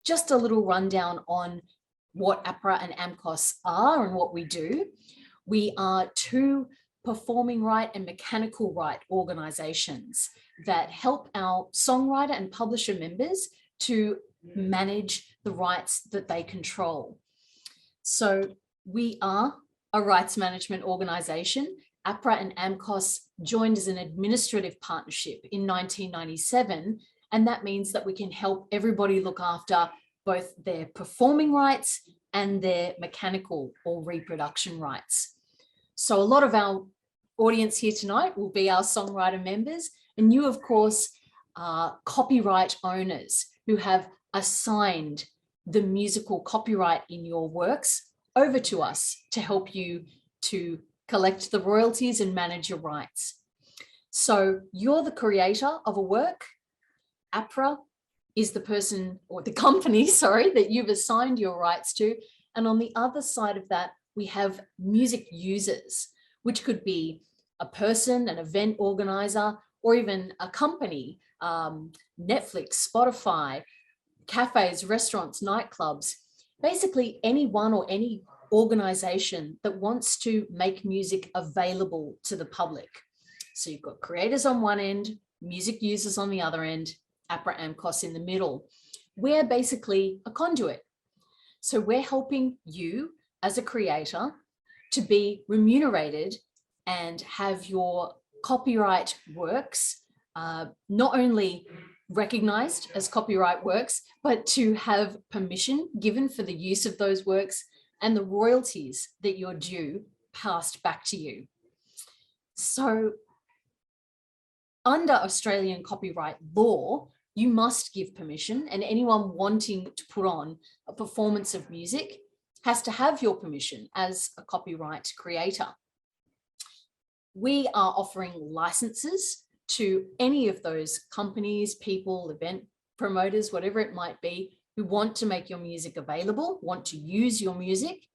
just a little rundown on what APRA and AMCOS are and what we do. We are two performing right and mechanical right organizations that help our songwriter and publisher members to manage the rights that they control. So we are a rights management organization. APRA and AMCOS joined as an administrative partnership in 1997, and that means that we can help everybody look after both their performing rights and their mechanical or reproduction rights. So a lot of our audience here tonight will be our songwriter members, and you, of course, are copyright owners who have assigned the musical copyright in your works over to us to help you to collect the royalties and manage your rights. So you're the creator of a work. APRA is the person or the company, sorry, that you've assigned your rights to. And on the other side of that, we have music users, which could be a person, an event organizer, or even a company, Netflix, Spotify, cafes, restaurants, nightclubs, basically anyone or any organization that wants to make music available to the public. So you've got creators on one end, music users on the other end, APRA AMCOS in the middle. We're basically a conduit. So we're helping you as a creator to be remunerated and have your copyright works not only recognized as copyright works, but to have permission given for the use of those works and the royalties that you're due passed back to you. So under Australian copyright law, you must give permission, and anyone wanting to put on a performance of music has to have your permission as a copyright creator. We are offering licenses to any of those companies, people, event promoters, whatever it might be, who want to make your music available, want to use your music.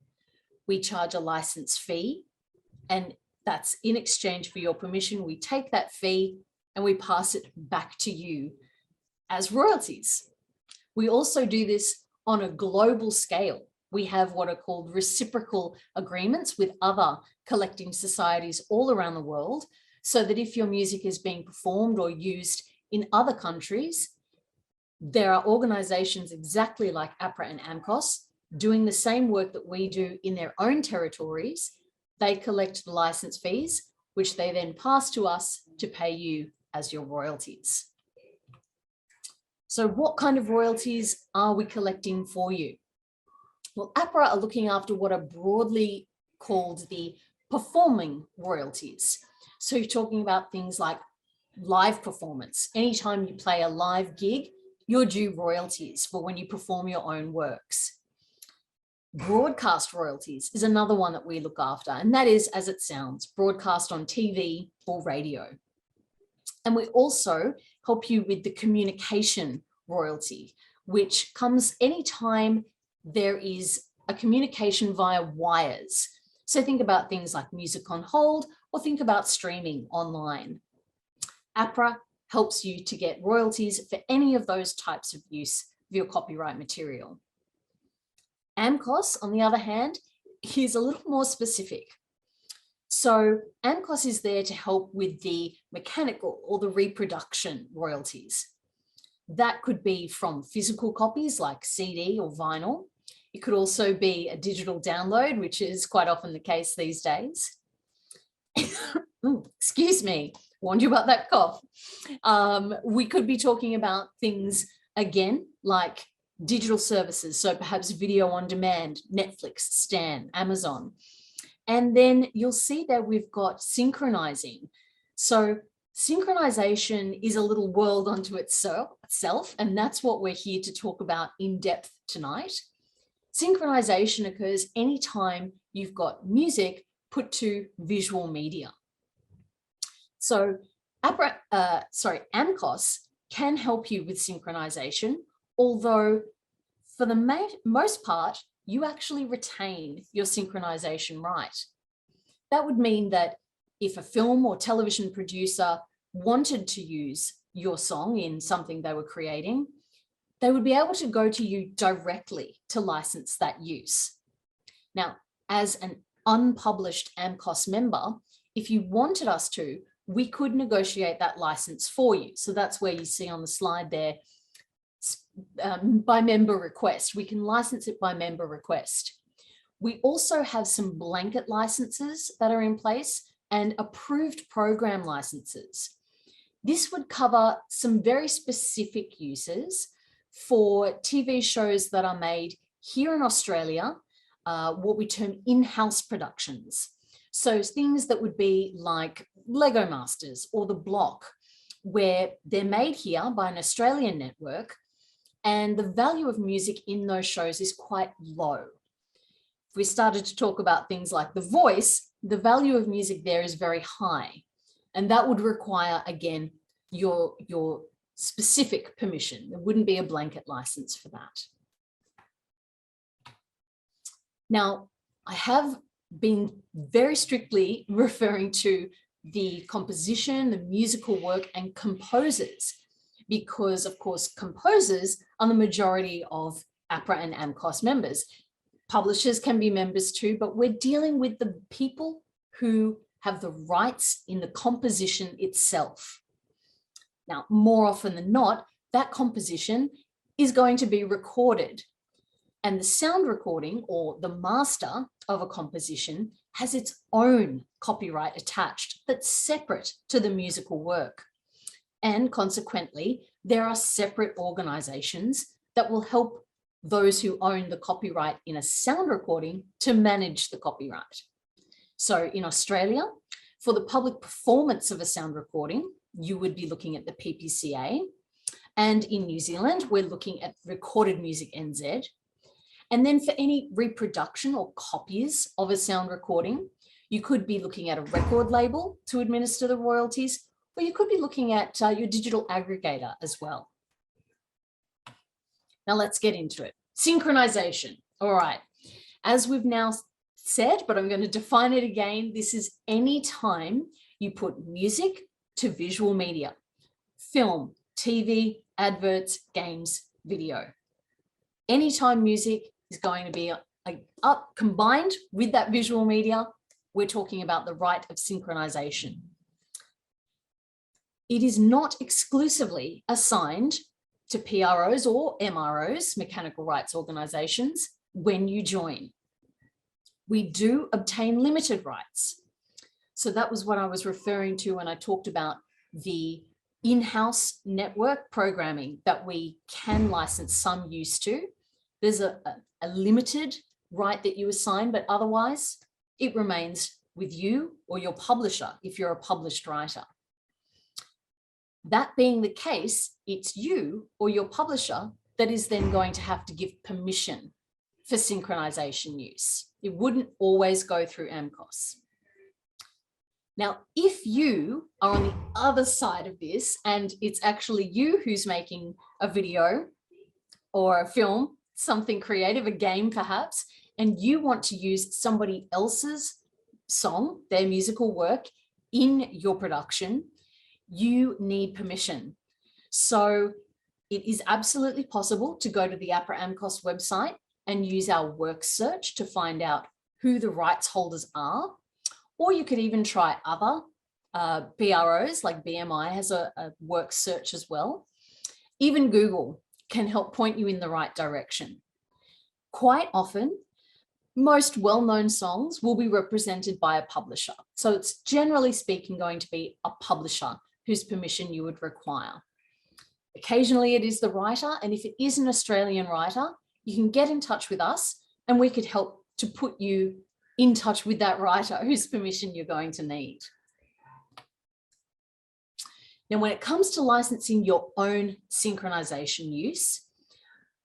We charge a license fee, and that's in exchange for your permission. We take that fee and we pass it back to you as royalties. We also do this on a global scale. We have what are called reciprocal agreements with other collecting societies all around the world, so that if your music is being performed or used in other countries, there are organizations exactly like APRA and AMCOS doing the same work that we do in their own territories. They collect the license fees, which they then pass to us to pay you as your royalties. So what kind of royalties are we collecting for you? Well, APRA are looking after what are broadly called the performing royalties. So you're talking about things like live performance. Anytime you play a live gig, you're due royalties for when you perform your own works. Broadcast royalties is another one that we look after, and that is, as it sounds, broadcast on TV or radio. And we also help you with the communication royalty, which comes anytime there is a communication via wires. So think about things like music on hold, or think about streaming online. APRA helps you to get royalties for any of those types of use of your copyright material. AMCOS, on the other hand, is a little more specific. So AMCOS is there to help with the mechanical or the reproduction royalties. That could be from physical copies like CD or vinyl. It could also be a digital download, which is quite often the case these days. Ooh, excuse me, warned you about that cough. We could be talking about things, again, like digital services. So perhaps video on demand, Netflix, Stan, Amazon. And then you'll see that we've got synchronizing. So synchronization is a little world unto itself, and that's what we're here to talk about in depth tonight. Synchronization occurs anytime you've got music put to visual media. So AMCOS can help you with synchronization, although for the most part, you actually retain your synchronization right. That would mean that if a film or television producer wanted to use your song in something they were creating, they would be able to go to you directly to license that use. Now, as an unpublished AMCOS member, if you wanted us to, we could negotiate that license for you. So that's where you see on the slide there, by member request. We can license it by member request. We also have some blanket licenses that are in place and approved program licenses. This would cover some very specific uses for TV shows that are made here in Australia, what we term in-house productions. So things that would be like Lego Masters or The Block, where they're made here by an Australian network, and the value of music in those shows is quite low. If we started to talk about things like The Voice, the value of music there is very high. And that would require, again, your specific permission. There wouldn't be a blanket license for that. Now, I have been very strictly referring to the composition, the musical work, and composers, because of course, composers are the majority of APRA and AMCOS members. Publishers can be members too, but we're dealing with the people who have the rights in the composition itself. Now, more often than not, that composition is going to be recorded. And the sound recording, or the master of a composition, has its own copyright attached that's separate to the musical work. And consequently, there are separate organizations that will help those who own the copyright in a sound recording to manage the copyright. So in Australia, for the public performance of a sound recording, you would be looking at the PPCA. And in New Zealand, we're looking at Recorded Music NZ. And then for any reproduction or copies of a sound recording, you could be looking at a record label to administer the royalties, or you could be looking at your digital aggregator as well. Now let's get into it. Synchronization. All right. As we've now said, but I'm going to define it again, this is any time you put music to visual media, film, TV, adverts, games, video. Anytime music is going to be combined with that visual media, we're talking about the right of synchronization. It is not exclusively assigned to PROs or MROs, mechanical rights organizations, when you join. We do obtain limited rights. So that was what I was referring to when I talked about the in-house network programming that we can license some use to. There's a limited right that you assign, but otherwise it remains with you or your publisher if you're a published writer. That being the case, it's you or your publisher that is then going to have to give permission for synchronization use. It wouldn't always go through AMCOS. Now, if you are on the other side of this and it's actually you who's making a video or a film, something creative, a game perhaps, and you want to use somebody else's song, their musical work in your production, you need permission. So it is absolutely possible to go to the APRA AMCOS website and use our work search to find out who the rights holders are. Or you could even try other PROs, like BMI has a work search as well. Even Google can help point you in the right direction. Quite often, most well-known songs will be represented by a publisher. So it's generally speaking going to be a publisher whose permission you would require. Occasionally it is the writer, and if it is an Australian writer, you can get in touch with us and we could help to put you in touch with that writer whose permission you're going to need. Now, when it comes to licensing your own synchronization use,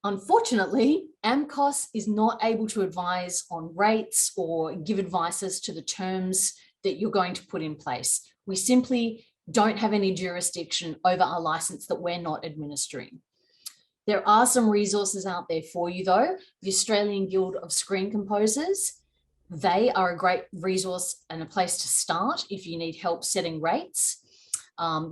unfortunately, AMCOS is not able to advise on rates or give advice as to the terms that you're going to put in place. We simply don't have any jurisdiction over our license that we're not administering. There are some resources out there for you though. The Australian Guild of Screen Composers, they are a great resource and a place to start if you need help setting rates.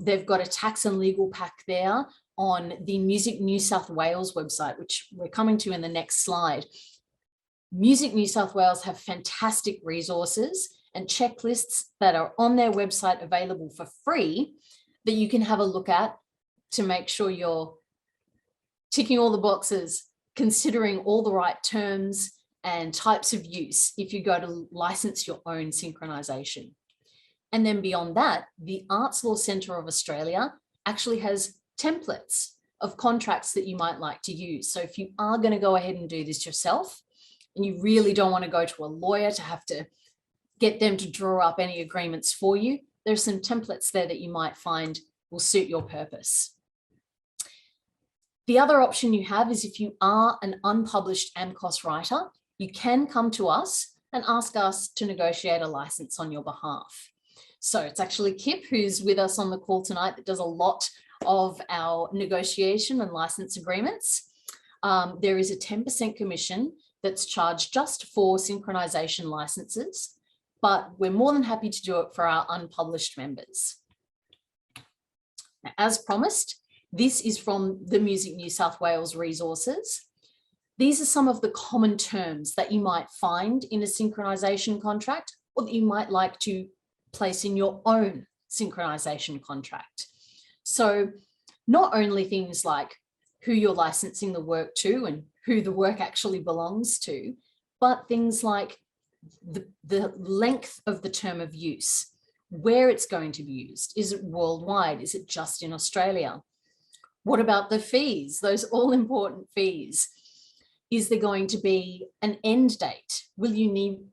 They've got a tax and legal pack there on the Music New South Wales website, which we're coming to in the next slide. Music New South Wales have fantastic resources and checklists that are on their website available for free that you can have a look at to make sure you're ticking all the boxes, considering all the right terms and types of use if you go to license your own synchronization. And then beyond that, the Arts Law Centre of Australia actually has templates of contracts that you might like to use. So if you are going to go ahead and do this yourself, and you really don't want to go to a lawyer to have to get them to draw up any agreements for you, there's some templates there that you might find will suit your purpose. The other option you have is if you are an unpublished AMCOS writer, you can come to us and ask us to negotiate a license on your behalf. So it's actually Kip who's with us on the call tonight that does a lot of our negotiation and license agreements. There is a 10% commission that's charged just for synchronization licenses, but we're more than happy to do it for our unpublished members. Now, as promised, this is from the Music New South Wales resources. These are some of the common terms that you might find in a synchronization contract or that you might like to place in your own synchronization contract. So not only things like who you're licensing the work to and who the work actually belongs to, but things like the length of the term of use, where it's going to be used. Is it worldwide? Is it just in Australia? What about the fees, those all important fees? Is there going to be an end date? Will you need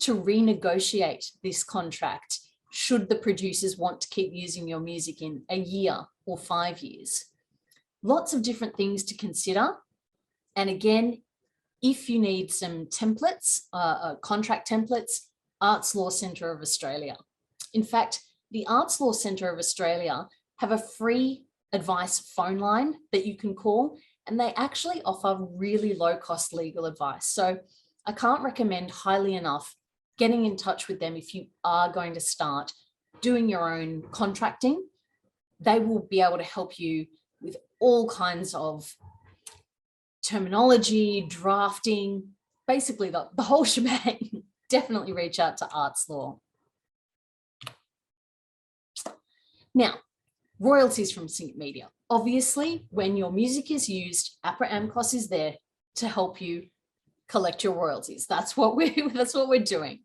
to renegotiate this contract should the producers want to keep using your music in a year or 5 years? Lots of different things to consider. And again, if you need some templates, contract templates, Arts Law Centre of Australia. In fact, the Arts Law Centre of Australia have a free advice phone line that you can call, and they actually offer really low-cost legal advice. So I can't recommend highly enough getting in touch with them if you are going to start doing your own contracting. They will be able to help you with all kinds of terminology, drafting, basically the whole shebang. Definitely reach out to Arts Law. Now, royalties from Sync Media. Obviously, when your music is used, APRA AMCOS is there to help you collect your royalties. That's what we're doing.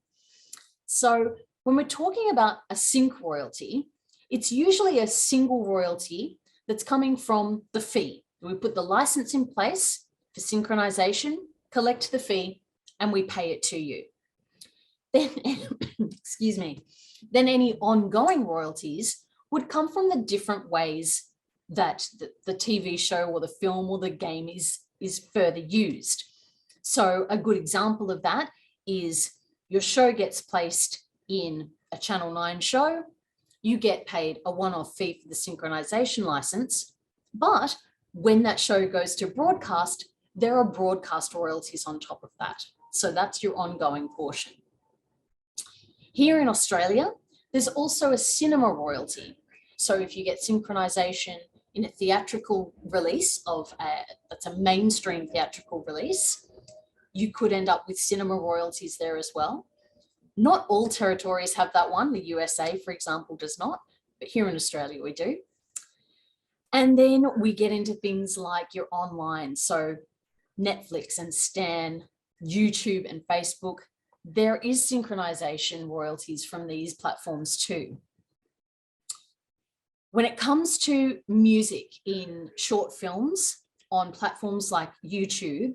So when we're talking about a sync royalty, it's usually a single royalty that's coming from the fee. We put the license in place for synchronization, collect the fee, and we pay it to you. Then, excuse me, then any ongoing royalties would come from the different ways that the TV show or the film or the game is further used. So a good example of that is your show gets placed in a Channel 9 show, you get paid a one-off fee for the synchronization license, but when that show goes to broadcast, there are broadcast royalties on top of that. So that's your ongoing portion. Here in Australia, there's also a cinema royalty. So if you get synchronization in a theatrical release that's a mainstream theatrical release, you could end up with cinema royalties there as well. Not all territories have that one. The USA, for example, does not, but here in Australia we do. And then we get into things like your online. So Netflix and Stan, YouTube and Facebook, there is synchronization royalties from these platforms too. When it comes to music in short films on platforms like YouTube,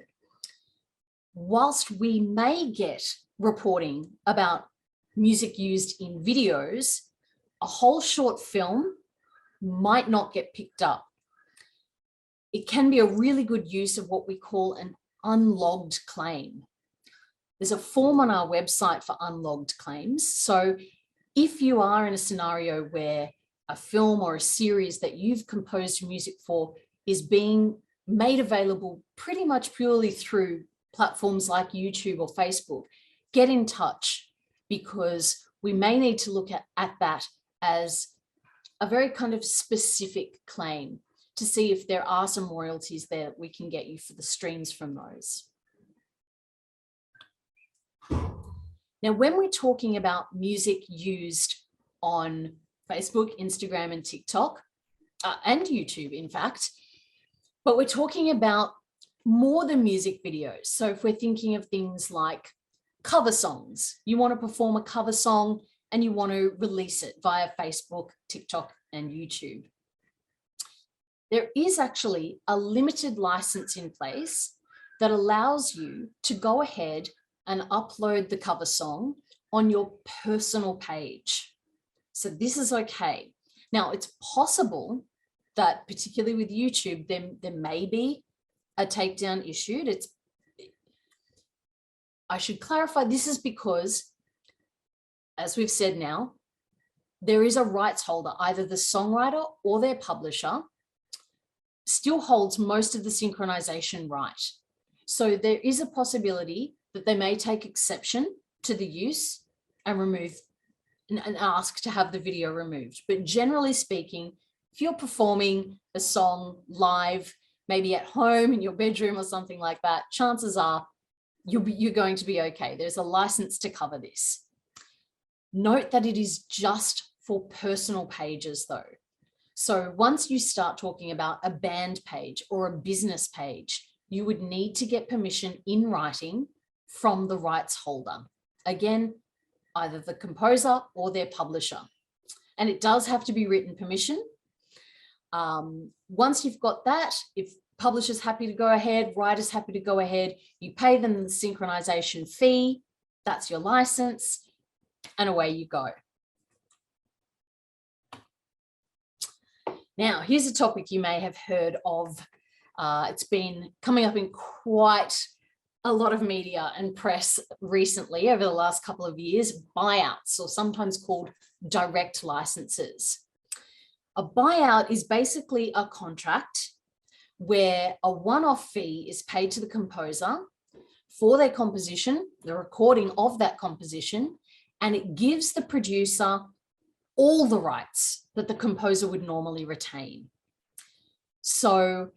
whilst we may get reporting about music used in videos, a whole short film might not get picked up. It can be a really good use of what we call an unlogged claim. There's a form on our website for unlogged claims. So if you are in a scenario where a film or a series that you've composed music for is being made available pretty much purely through platforms like YouTube or Facebook, get in touch, because we may need to look at that as a very kind of specific claim. to see if there are some royalties there that we can get you for the streams from those. Now, when we're talking about music used on Facebook, Instagram, and TikTok, and YouTube, in fact, but we're talking about more than music videos. So if we're thinking of things like cover songs, you want to perform a cover song and you want to release it via Facebook, TikTok, and YouTube. There is actually a limited license in place that allows you to go ahead and upload the cover song on your personal page. So this is okay. Now, it's possible that, particularly with YouTube, there may be a takedown issued. I should clarify, this is because, as we've said now, there is a rights holder, either the songwriter or their publisher still holds most of the synchronization right. So there is a possibility that they may take exception to the use and remove and ask to have the video removed. But generally speaking, if you're performing a song live, maybe at home in your bedroom or something like that, chances are you're going to be okay. There's a license to cover this. Note that it is just for personal pages though. So once you start talking about a band page or a business page, you would need to get permission in writing from the rights holder. Again, either the composer or their publisher. And it does have to be written permission. Once you've got that, if publisher's happy to go ahead, writer's happy to go ahead, you pay them the synchronization fee, that's your license, and away you go. Now, here's a topic you may have heard of. It's been coming up in quite a lot of media and press recently over the last couple of years, buyouts, or sometimes called direct licenses. A buyout is basically a contract where a one-off fee is paid to the composer for their composition, the recording of that composition, and it gives the producer all the rights that the composer would normally retain. So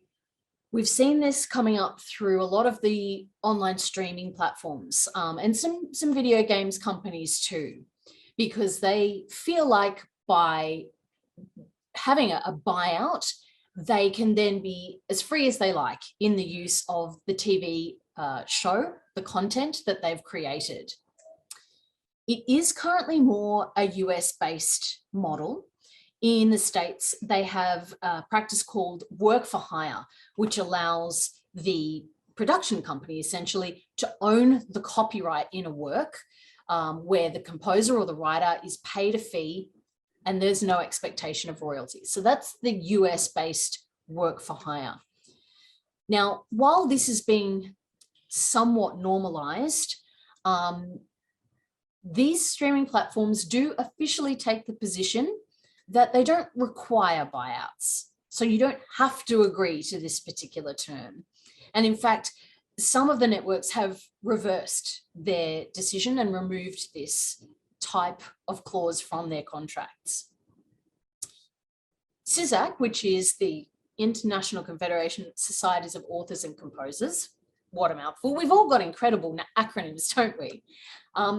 we've seen this coming up through a lot of the online streaming platforms and some video games companies too, because they feel like by having a buyout, they can then be as free as they like in the use of the TV show, the content that they've created. It is currently more a US-based model. In the States, they have a practice called work for hire, which allows the production company essentially to own the copyright in a work where the composer or the writer is paid a fee and there's no expectation of royalties. So that's the US-based work for hire. Now, while this is being somewhat normalized, these streaming platforms do officially take the position that they don't require buyouts. So you don't have to agree to this particular term. And in fact, some of the networks have reversed their decision and removed this type of clause from their contracts. SISAC, which is the International Confederation of Societies of Authors and Composers, what a mouthful. We've all got incredible acronyms, don't we?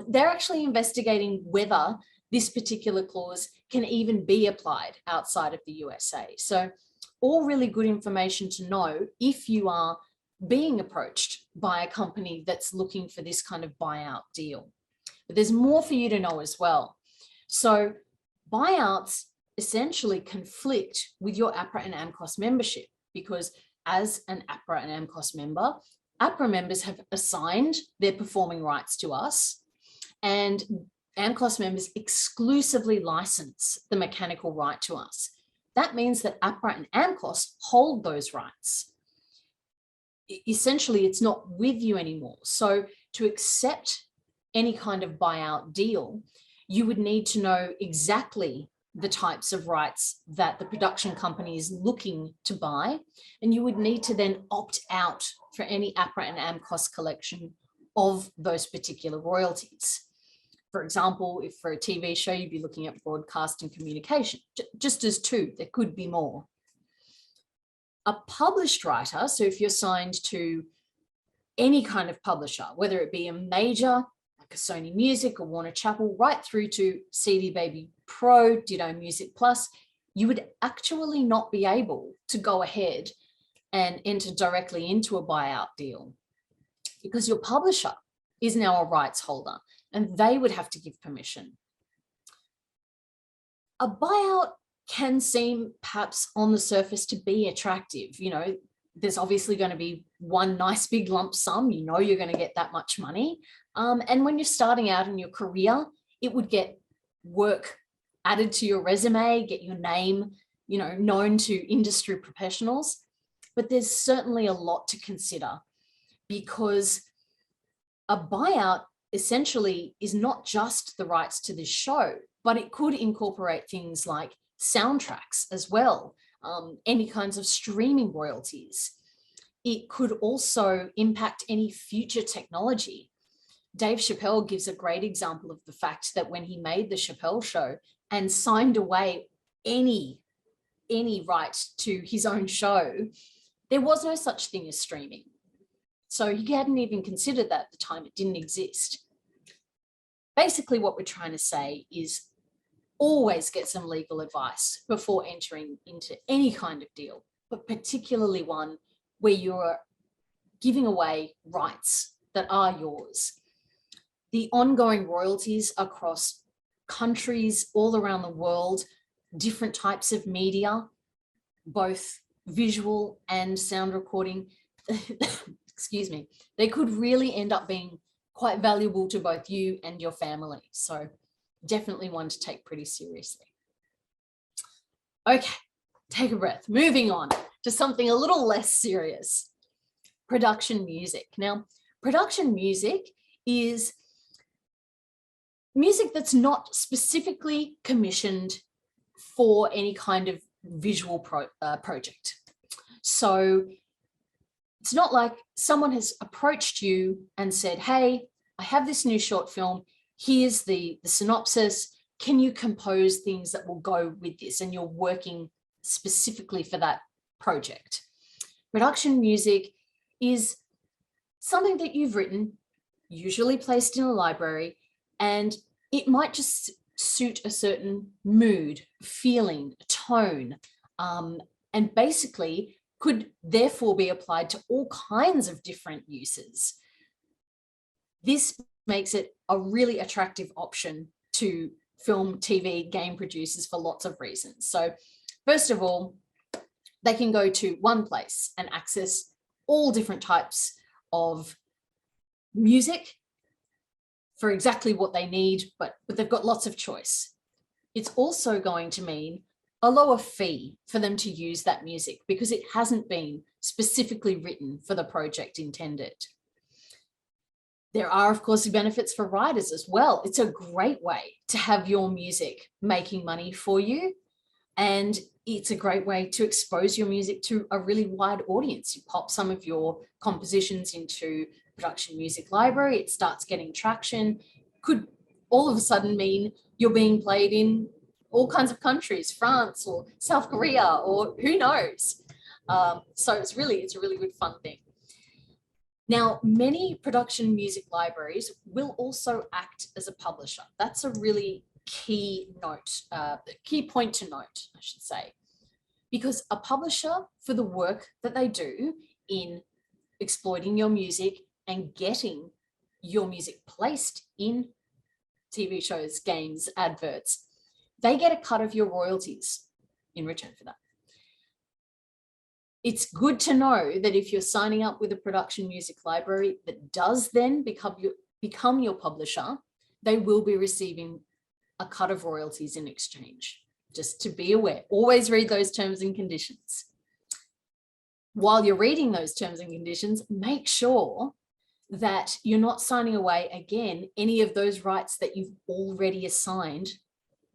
They're actually investigating whether this particular clause can even be applied outside of the USA. So all really good information to know if you are being approached by a company that's looking for this kind of buyout deal. But there's more for you to know as well. So buyouts essentially conflict with your APRA and AMCOS membership, because as an APRA and AMCOS member, APRA members have assigned their performing rights to us, and AMCOS members exclusively license the mechanical right to us. That means that APRA and AMCOS hold those rights. Essentially, it's not with you anymore. So to accept any kind of buyout deal, you would need to know exactly the types of rights that the production company is looking to buy, and you would need to then opt out for any APRA and AMCOS collection of those particular royalties. For example, if for a TV show, you'd be looking at broadcast and communication, just as two, there could be more. A published writer, so if you're signed to any kind of publisher, whether it be a major, like a Sony Music or Warner Chappell, right through to CD Baby Pro, Ditto Music Plus, you would actually not be able to go ahead and enter directly into a buyout deal because your publisher is now a rights holder and they would have to give permission. A buyout can seem perhaps on the surface to be attractive. You know, there's obviously going to be one nice big lump sum. You know you're going to get that much money. And when you're starting out in your career, it would get work added to your resume, get your name, you know, known to industry professionals. But there's certainly a lot to consider because a buyout essentially is not just the rights to this show, but it could incorporate things like soundtracks as well, any kinds of streaming royalties. It could also impact any future technology. Dave Chappelle gives a great example of the fact that when he made the Chappelle Show and signed away any right to his own show, there was no such thing as streaming. So he hadn't even considered that at the time. It didn't exist. Basically, what we're trying to say is always get some legal advice before entering into any kind of deal, but particularly one where you're giving away rights that are yours. The ongoing royalties across countries all around the world, different types of media, both visual and sound recording, excuse me, they could really end up being quite valuable to both you and your family. So definitely one to take pretty seriously. Okay, take a breath. Moving on to something a little less serious, production music. Now, production music is music that's not specifically commissioned for any kind of visual project. So it's not like someone has approached you and said, hey, I have this new short film. Here's the synopsis. Can you compose things that will go with this? And you're working specifically for that project. Production music is something that you've written, usually placed in a library, and it might just suit a certain mood, feeling, tone, and basically could therefore be applied to all kinds of different uses. This makes it a really attractive option to film, TV, game producers for lots of reasons. So first of all, they can go to one place and access all different types of music for exactly what they need, but they've got lots of choice. It's also going to mean a lower fee for them to use that music because it hasn't been specifically written for the project intended. There are, of course, benefits for writers as well. It's a great way to have your music making money for you. And it's a great way to expose your music to a really wide audience. You pop some of your compositions into production music library, it starts getting traction. Could all of a sudden mean you're being played in all kinds of countries, France or South Korea, or who knows. So it's a really good fun thing. Now, many production music libraries will also act as a publisher. That's a really key point to note, I should say, because a publisher, for the work that they do in exploiting your music and getting your music placed in TV shows, games, adverts, they get a cut of your royalties in return for that. It's good to know that if you're signing up with a production music library that does then become your publisher, they will be receiving a cut of royalties in exchange. Just to be aware, always read those terms and conditions. While you're reading those terms and conditions, make sure that you're not signing away, again, any of those rights that you've already assigned,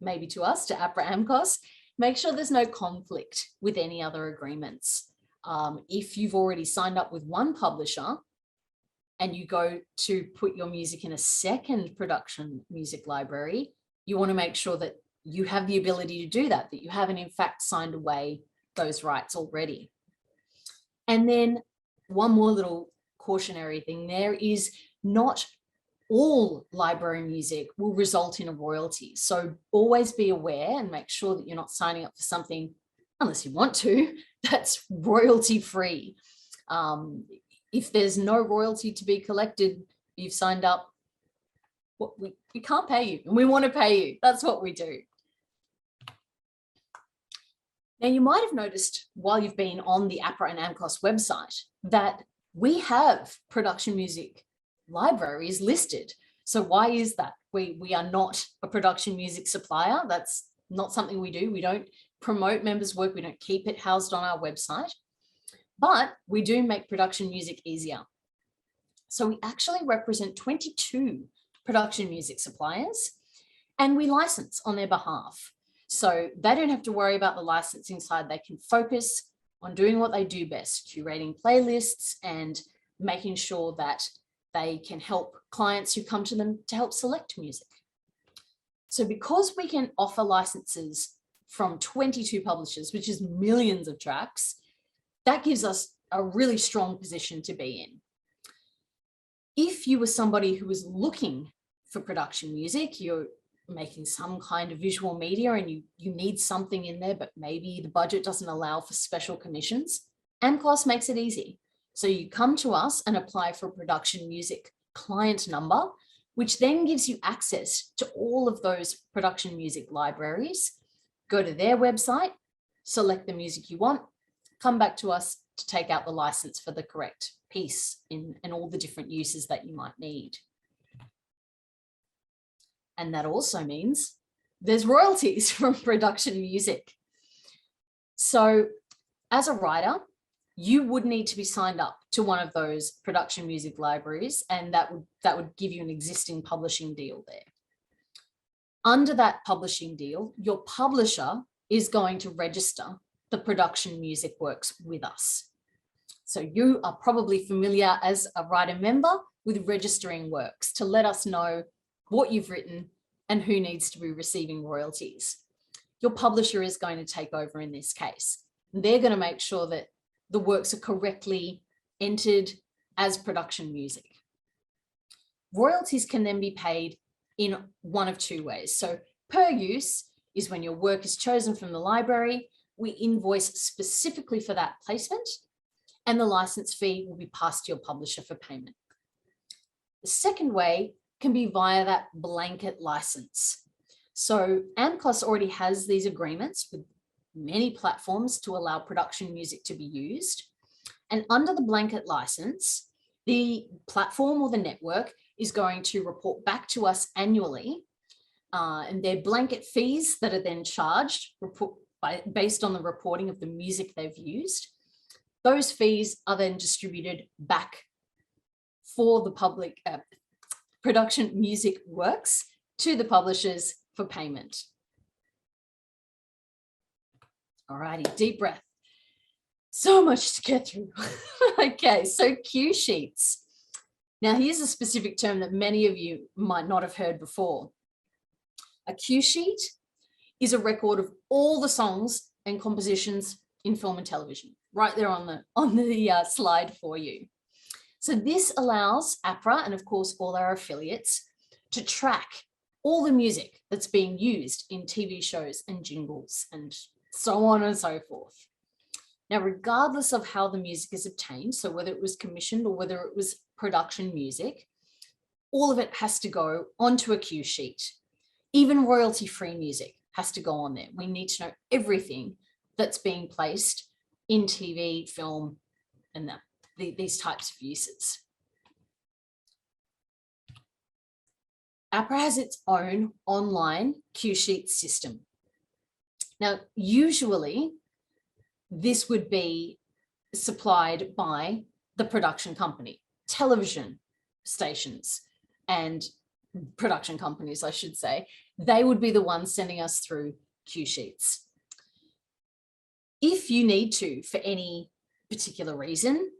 maybe to us, to APRA AMCOS. Make sure there's no conflict with any other agreements. If you've already signed up with one publisher and you go to put your music in a second production music library, you want to make sure that you have the ability to do that, that you haven't in fact signed away those rights already. And then one more little cautionary thing there is not all library music will result in a royalty. So always be aware and make sure that you're not signing up for something, unless you want to, that's royalty free. If there's no royalty to be collected, you've signed up, we can't pay you and we want to pay you. That's what we do. Now, you might have noticed while you've been on the APRA and AMCOS website that we have production music libraries listed. So why is that? We are not a production music supplier. That's not something we do. We don't promote members' work. We don't keep it housed on our website, but we do make production music easier. So we actually represent 22 production music suppliers and we license on their behalf. So they don't have to worry about the licensing side. They can focus on doing what they do best, curating playlists and making sure that they can help clients who come to them to help select music. So because we can offer licenses from 22 publishers, which is millions of tracks, that gives us a really strong position to be in. If you were somebody who was looking for production music, you're making some kind of visual media and you need something in there, but maybe the budget doesn't allow for special commissions, AMCOS makes it easy. So you come to us and apply for a production music client number, which then gives you access to all of those production music libraries. Go to their website, select the music you want, come back to us to take out the license for the correct piece and all the different uses that you might need. And that also means there's royalties from production music. So as a writer, you would need to be signed up to one of those production music libraries, and that would give you an existing publishing deal there. Under that publishing deal, your publisher is going to register the production music works with us. So you are probably familiar as a writer member with registering works to let us know what you've written and who needs to be receiving royalties. Your publisher is going to take over in this case. They're going to make sure that the works are correctly entered as production music. Royalties can then be paid in one of two ways. So per use is when your work is chosen from the library, we invoice specifically for that placement, and the license fee will be passed to your publisher for payment. The second way can be via that blanket license. So AMCOS already has these agreements with many platforms to allow production music to be used. And under the blanket license, the platform or the network is going to report back to us annually, and their blanket fees that are then charged based on the reporting of the music they've used. Those fees are then distributed back for the public production music works to the publishers for payment. All righty, deep breath. So much to get through. Okay, so cue sheets. Now here's a specific term that many of you might not have heard before. A cue sheet is a record of all the songs and compositions in film and television, right there on the slide for you. So this allows APRA and of course all our affiliates to track all the music that's being used in TV shows and jingles and so on and so forth. Now, regardless of how the music is obtained, so whether it was commissioned or whether it was production music, all of it has to go onto a cue sheet. Even royalty-free music has to go on there. We need to know everything that's being placed in TV, film, and these types of uses. APRA has its own online cue sheet system. Now, usually this would be supplied by the production company, television stations and production companies, I should say. They would be the ones sending us through cue sheets. If you need to, for any particular reason,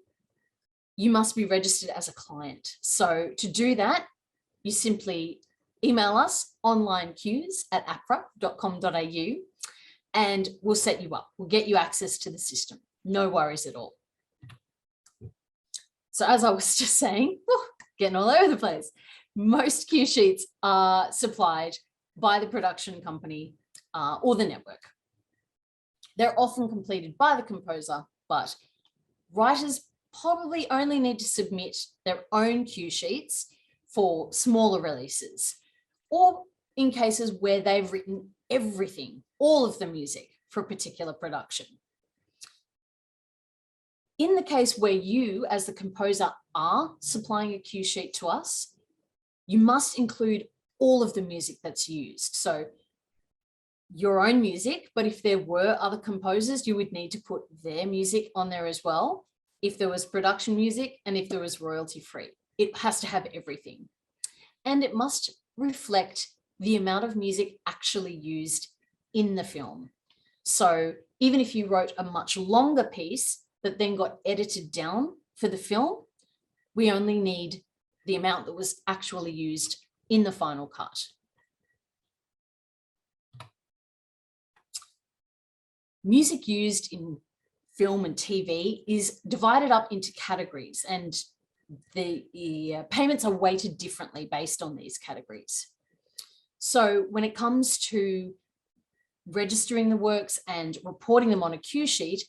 you must be registered as a client. So to do that, you simply email us onlinecues@apra.com.au and we'll set you up. We'll get you access to the system. No worries at all. So as I was just saying, getting all over the place, most cue sheets are supplied by the production company or the network. They're often completed by the composer, but writers probably only need to submit their own cue sheets for smaller releases, or in cases where they've written everything, all of the music for a particular production. In the case where you, as the composer, are supplying a cue sheet to us, you must include all of the music that's used. So your own music, but if there were other composers, you would need to put their music on there as well. If there was production music and if there was royalty free, it has to have everything. And it must reflect the amount of music actually used in the film. So even if you wrote a much longer piece that then got edited down for the film, we only need the amount that was actually used in the final cut. Music used in film and TV is divided up into categories, and the payments are weighted differently based on these categories. So when it comes to registering the works and reporting them on a cue sheet,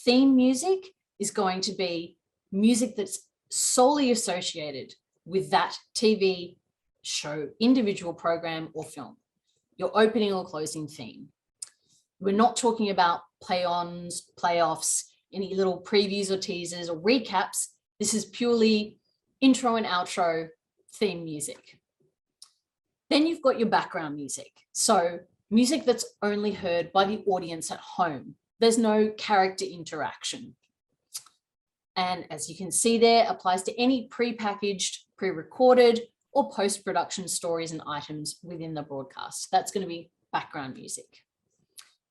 theme music is going to be music that's solely associated with that TV show, individual program or film, your opening or closing theme. We're not talking about play-ons, playoffs, any little previews or teasers or recaps. This is purely intro and outro theme music. Then you've got your background music. So music that's only heard by the audience at home. There's no character interaction. And as you can see there, applies to any pre-packaged, pre-recorded or post-production stories and items within the broadcast. That's going to be background music.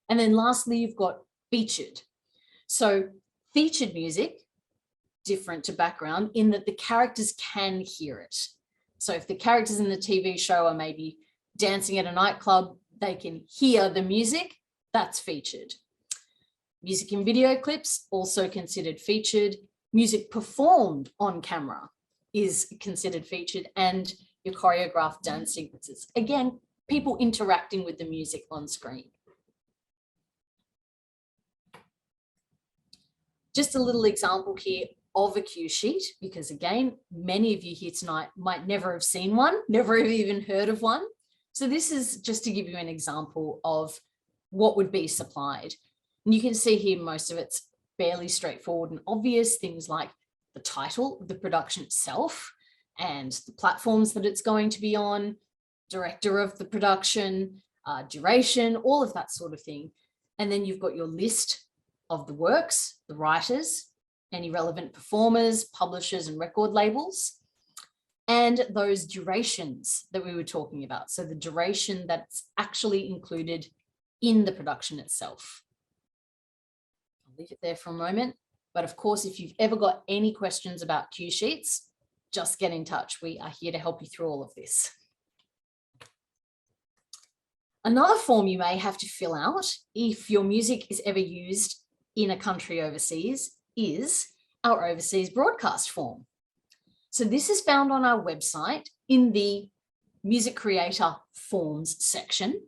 And then lastly, you've got featured. So featured music, different to background in that the characters can hear it. So if the characters in the TV show are maybe dancing at a nightclub, they can hear the music, that's featured. Music in video clips, also considered featured. Music performed on camera is considered featured, and your choreographed dance sequences. Again, people interacting with the music on screen. Just a little example here of a cue sheet, because again, many of you here tonight might never have seen one, never have even heard of one. So this is just to give you an example of what would be supplied. And you can see here, most of it's fairly straightforward and obvious, things like the title of the production itself and the platforms that it's going to be on, director of the production, duration, all of that sort of thing. And then you've got your list of the works, the writers, any relevant performers, publishers and record labels, and those durations that we were talking about. So the duration that's actually included in the production itself. I'll leave it there for a moment. But of course, if you've ever got any questions about cue sheets, just get in touch. We are here to help you through all of this. Another form you may have to fill out if your music is ever used in a country overseas is our overseas broadcast form. So this is found on our website in the music creator forms section.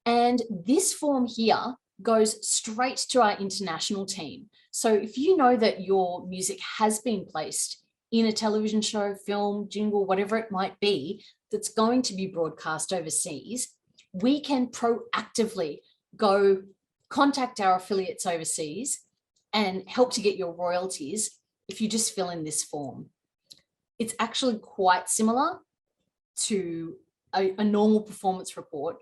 And this form here goes straight to our international team. So if you know that your music has been placed in a television show, film, jingle, whatever it might be, that's going to be broadcast overseas, we can proactively go contact our affiliates overseas and help to get your royalties if you just fill in this form. It's actually quite similar to a normal performance report,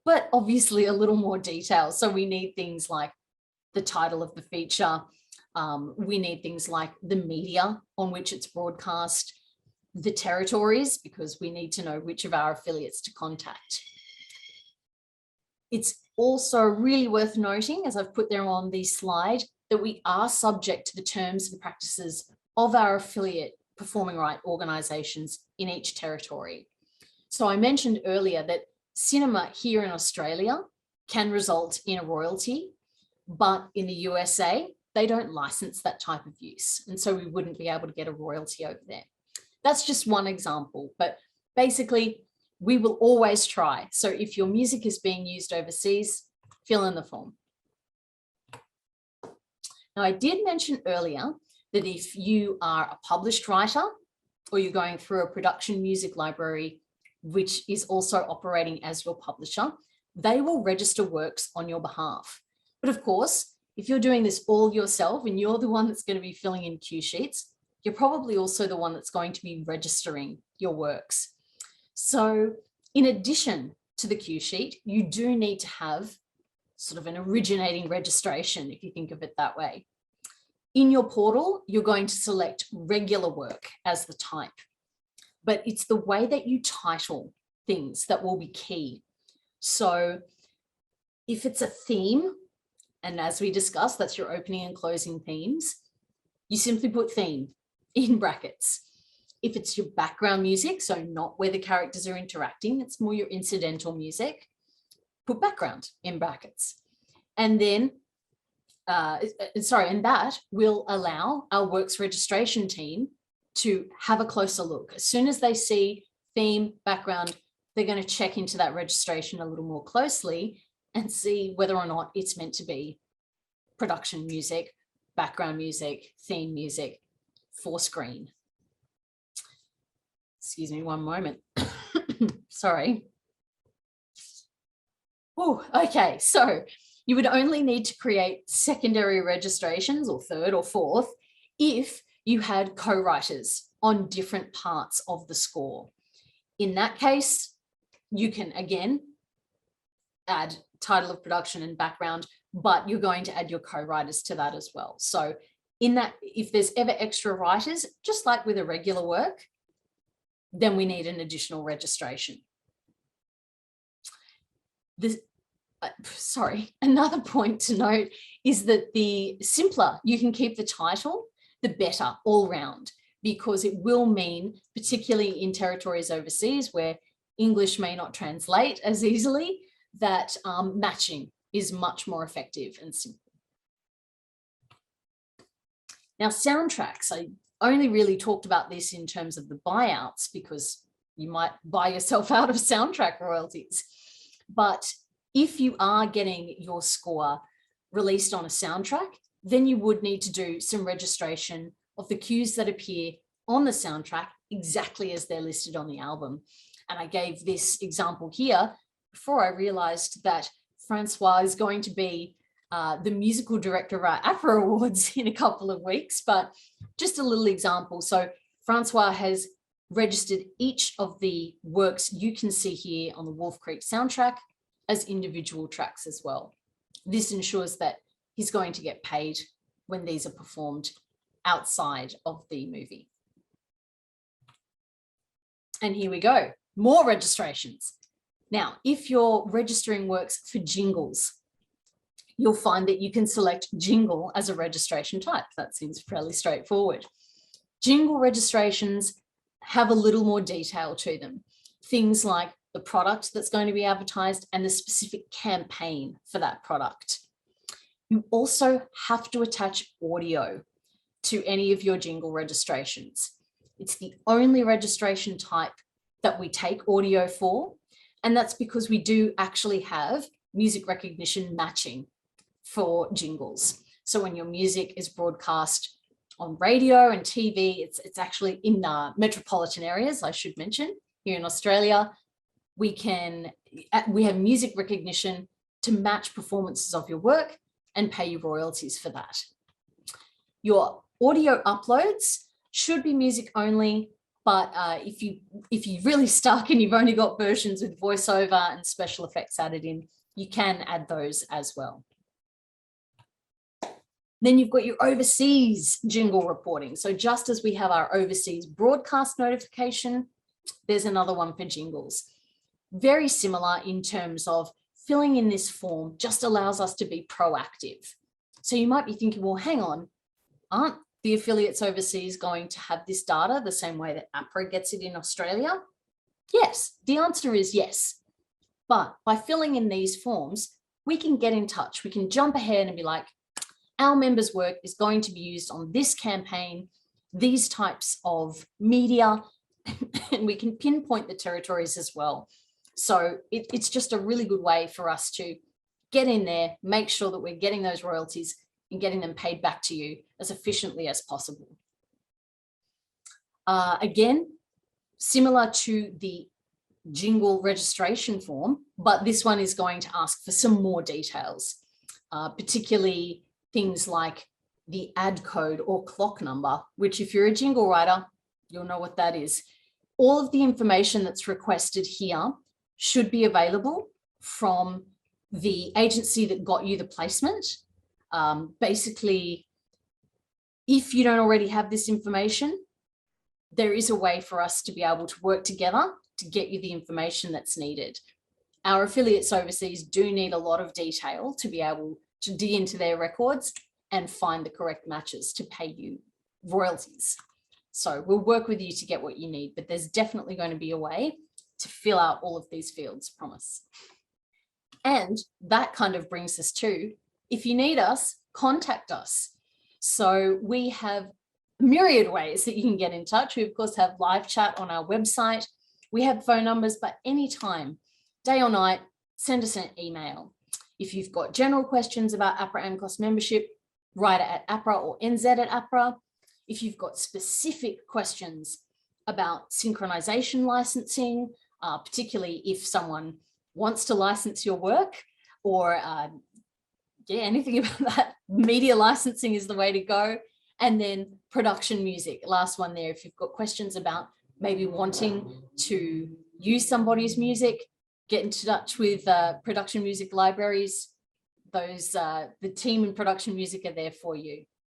but obviously a little more detail. So we need things like the title of the feature. We need things like the media on which it's broadcast, the territories, because we need to know which of our affiliates to contact. It's also really worth noting, as I've put there on the slide, that we are subject to the terms and practices of our affiliate performing right organisations in each territory. So I mentioned earlier that cinema here in Australia can result in a royalty, but in the USA, they don't license that type of use. And so we wouldn't be able to get a royalty over there. That's just one example, but basically we will always try. So if your music is being used overseas, fill in the form. Now, I did mention earlier that if you are a published writer or you're going through a production music library, which is also operating as your publisher, they will register works on your behalf. But of course, if you're doing this all yourself and you're the one that's going to be filling in cue sheets, you're probably also the one that's going to be registering your works. So in addition to the cue sheet, you do need to have sort of an originating registration, if you think of it that way. In your portal, you're going to select regular work as the type, but it's the way that you title things that will be key. So if it's a theme, and as we discussed, that's your opening and closing themes, you simply put theme in brackets. If it's your background music, so not where the characters are interacting, it's more your incidental music, put background in brackets. And then, and that will allow our works registration team to have a closer look. As soon as they see theme, background, they're going to check into that registration a little more closely and see whether or not it's meant to be production music, background music, theme music for screen. Excuse me one moment. Sorry. Oh, okay, so you would only need to create secondary registrations, or third or fourth, if you had co-writers on different parts of the score. In that case, you can again add title of production and background, but you're going to add your co-writers to that as well. So in that, if there's ever extra writers, just like with a regular work, then we need an additional registration. Another point to note is that the simpler you can keep the title, the better all round, because it will mean, particularly in territories overseas where English may not translate as easily, that matching is much more effective and simple. Now, soundtracks, I only really talked about this in terms of the buyouts because you might buy yourself out of soundtrack royalties. But if you are getting your score released on a soundtrack, then you would need to do some registration of the cues that appear on the soundtrack exactly as they're listed on the album. And I gave this example here before I realized that Francois is going to be the musical director of our APRA Awards in a couple of weeks, but just a little example. So Francois has registered each of the works you can see here on the Wolf Creek soundtrack as individual tracks as well. This ensures that he's going to get paid when these are performed outside of the movie. And here we go, more registrations. Now, if you're registering works for jingles, you'll find that you can select jingle as a registration type. That seems fairly straightforward. Jingle registrations have a little more detail to them. Things like the product that's going to be advertised and the specific campaign for that product. You also have to attach audio to any of your jingle registrations. It's the only registration type that we take audio for, and that's because we do actually have music recognition matching for jingles. So when your music is broadcast on radio and TV, it's actually in metropolitan areas, I should mention. Here in Australia, we have music recognition to match performances of your work and pay you royalties for that. Your audio uploads should be music only, but if you're really stuck and you've only got versions with voiceover and special effects added in, you can add those as well. Then you've got your overseas jingle reporting. So just as we have our overseas broadcast notification, there's another one for jingles. Very similar in terms of filling in this form just allows us to be proactive. So you might be thinking, well, hang on, aren't the affiliates overseas going to have this data the same way that APRA gets it in Australia? Yes, the answer is yes. But by filling in these forms, we can get in touch. We can jump ahead and be like, our members' work is going to be used on this campaign, these types of media, and we can pinpoint the territories as well. So it's just a really good way for us to get in there, make sure that we're getting those royalties and getting them paid back to you as efficiently as possible. Again, similar to the Jingle registration form, but this one is going to ask for some more details, particularly things like the ad code or clock number, which if you're a Jingle writer, you'll know what that is. All of the information that's requested here should be available from the agency that got you the placement. Basically, if you don't already have this information, there is a way for us to be able to work together to get you the information that's needed. Our affiliates overseas do need a lot of detail to be able to dig into their records and find the correct matches to pay you royalties. So we'll work with you to get what you need, but there's definitely going to be a way to fill out all of these fields, promise. And that kind of brings us to, if you need us, contact us. So we have myriad ways that you can get in touch. We of course have live chat on our website. We have phone numbers, but anytime, day or night, send us an email. If you've got general questions about APRA AMCOS membership, write it at APRA or NZ@APRA. If you've got specific questions about synchronization licensing, particularly if someone wants to license your work, or anything about that, media licensing is the way to go. And then production music, last one there. If you've got questions about maybe wanting to use somebody's music, get in touch with production music libraries. Those the team in production music are there for you.